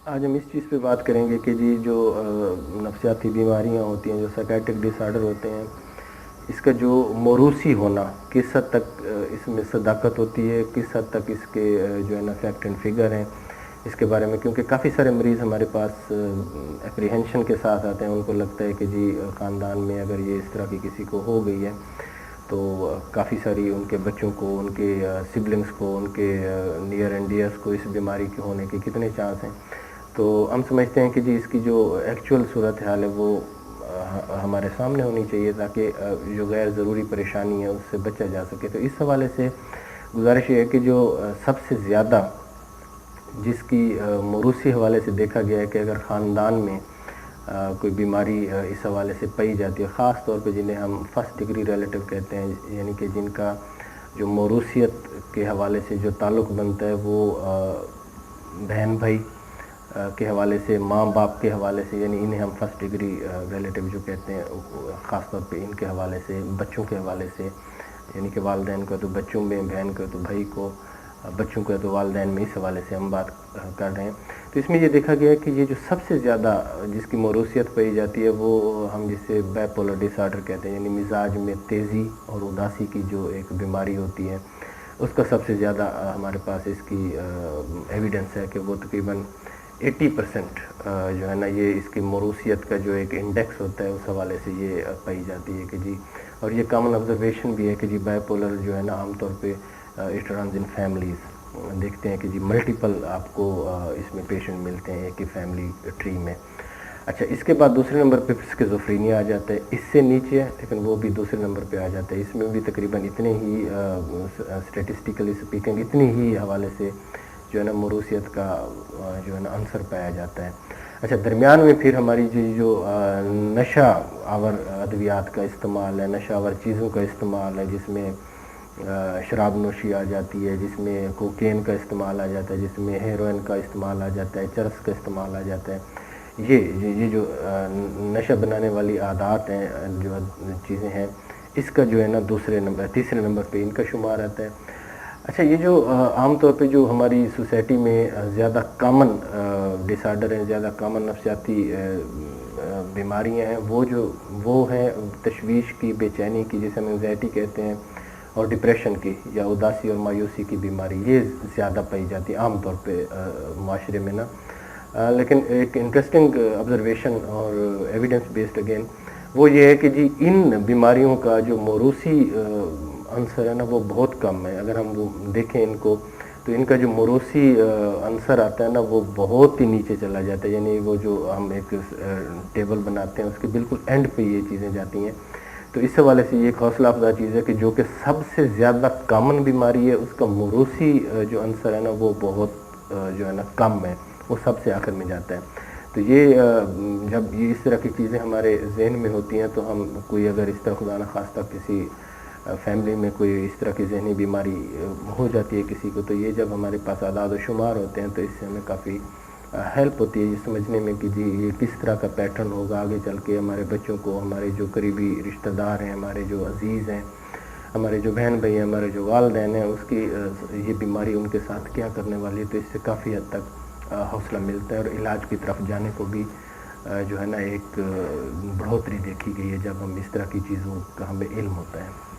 آج ہم اس چیز پہ بات کریں گے کہ جی جو نفسیاتی بیماریاں ہوتی ہیں، جو سائیکیٹرک ڈس آرڈر ہوتے ہیں، اس کا جو موروثی ہونا کس حد تک اس میں صداقت ہوتی ہے، کس حد تک اس کے جو ہے نا فیکٹ اینڈ فگر ہیں اس کے بارے میں، کیونکہ کافی سارے مریض ہمارے پاس اپریہنشن کے ساتھ آتے ہیں. ان کو لگتا ہے کہ جی خاندان میں اگر یہ اس طرح کی کسی کو ہو گئی ہے تو کافی ساری ان کے بچوں کو، ان کے سبلنگس کو، ان کے نیئر اینڈ ڈیئرس کو اس بیماری کے ہونے کے کتنے چانس ہیں. تو ہم سمجھتے ہیں کہ جی اس کی جو ایکچوئل صورتحال ہے وہ ہمارے سامنے ہونی چاہیے تاکہ جو غیر ضروری پریشانی ہے اس سے بچا جا سکے. تو اس حوالے سے گزارش یہ ہے کہ جو سب سے زیادہ جس کی موروثی حوالے سے دیکھا گیا ہے کہ اگر خاندان میں کوئی بیماری اس حوالے سے پائی جاتی ہے، خاص طور پہ جنہیں ہم فرسٹ ڈگری ریلیٹو کہتے ہیں، یعنی کہ جن کا جو موروثیت کے حوالے سے جو تعلق بنتا ہے وہ بہن بھائی کے حوالے سے، ماں باپ کے حوالے سے، یعنی انہیں ہم فرسٹ ڈگری ریلیٹو جو کہتے ہیں، خاص طور پہ ان کے حوالے سے، بچوں کے حوالے سے، یعنی کہ والدین کو تو بچوں میں، بہن کو تو بھائی کو، بچوں کو تو والدین میں، اس حوالے سے ہم بات کر رہے ہیں. تو اس میں یہ دیکھا گیا ہے کہ یہ جو سب سے زیادہ جس کی موروثیت پائی جاتی ہے وہ ہم جسے بائی پولر ڈس آرڈر کہتے ہیں، یعنی مزاج میں تیزی اور اداسی کی جو ایک بیماری ہوتی ہے، اس کا سب سے زیادہ ہمارے پاس اس کی ایویڈنس ہے کہ وہ تقریباً 80% جو ہے نا یہ اس کی موروثیت کا جو ایک انڈیکس ہوتا ہے اس حوالے سے یہ پائی جاتی ہے کہ جی. اور یہ کامن آبزرویشن بھی ہے کہ جی بائی پولر جو ہے نا عام طور پہ اٹ رنز ان فیملیز. دیکھتے ہیں کہ جی ملٹیپل آپ کو اس میں پیشنٹ ملتے ہیں ایک ہی فیملی ٹری میں. اچھا، اس کے بعد دوسرے نمبر پہ اسکیزوفرینیا آ جاتا ہے، اس سے نیچے ہے لیکن وہ بھی دوسرے نمبر پہ آ جاتا ہے. اس میں بھی تقریباً اتنے ہی اسٹیٹسٹیکلی اسپیکنگ اتنی ہی حوالے سے جو ہے نا موروثیت کا جو ہے نا عنصر پایا جاتا ہے. اچھا، درمیان میں پھر ہماری جو نشہ آور ادویات کا استعمال ہے، نشہ آور چیزوں کا استعمال ہے، جس میں شراب نوشی آ جاتی ہے، جس میں کوکین کا استعمال آ جاتا ہے، جس میں ہیروئن کا استعمال آ جاتا ہے، چرس کا استعمال آ جاتا ہے. یہ جو نشہ بنانے والی عادات ہیں، جو چیزیں ہیں، اس کا جو ہے نا تیسرے نمبر پہ ان کا شمار آتا ہے. اچھا، یہ جو عام طور پہ جو ہماری سوسائٹی میں زیادہ کامن ڈس آرڈر ہیں، زیادہ کامن نفسیاتی بیماریاں ہیں، وہ ہیں تشویش کی، بے چینی کی، جسے ہم انزائٹی کہتے ہیں، اور ڈپریشن کی یا اداسی اور مایوسی کی بیماری. یہ زیادہ پائی جاتی ہے عام طور پہ معاشرے میں نا. لیکن ایک انٹرسٹنگ آبزرویشن اور ایویڈنس بیسڈ اگین وہ یہ ہے کہ جی ان بیماریوں کا جو موروثی عنصر ہے نا وہ بہت کم ہے. اگر ہم وہ دیکھیں ان کو تو ان کا جو موروثی عنصر آتا ہے نا وہ بہت ہی نیچے چلا جاتا ہے. یعنی وہ جو ہم ایک ٹیبل بناتے ہیں اس کے بالکل اینڈ پہ یہ چیزیں جاتی ہیں. تو اس حوالے سے یہ ایک حوصلہ افزا چیز ہے کہ جو کہ سب سے زیادہ کامن بیماری ہے اس کا موروثی جو عنصر ہے نا وہ بہت جو ہے نا کم ہے، وہ سب سے آخر میں جاتا ہے. تو یہ جب یہ اس طرح کی چیزیں ہمارے ذہن میں ہوتی ہیں تو ہم کوئی اگر اس طرح خدا نخواستہ کسی فیملی میں کوئی اس طرح کی ذہنی بیماری ہو جاتی ہے کسی کو، تو یہ جب ہمارے پاس اعداد و شمار ہوتے ہیں تو اس سے ہمیں کافی ہیلپ ہوتی ہے یہ سمجھنے میں کہ جی یہ کس طرح کا پیٹرن ہوگا آگے چل کے ہمارے بچوں کو، ہمارے جو قریبی رشتہ دار ہیں، ہمارے جو عزیز ہیں، ہمارے جو بہن بھائی ہیں، ہمارے جو والدین ہیں، اس کی یہ بیماری ان کے ساتھ کیا کرنے والی ہے. تو اس سے کافی حد تک حوصلہ ملتا ہے اور علاج کی طرف جانے کو بھی جو ہے نا ایک بڑھوتری دیکھی گئی ہے جب ہم اس طرح کی چیزوں کا ہمیں علم ہوتا ہے.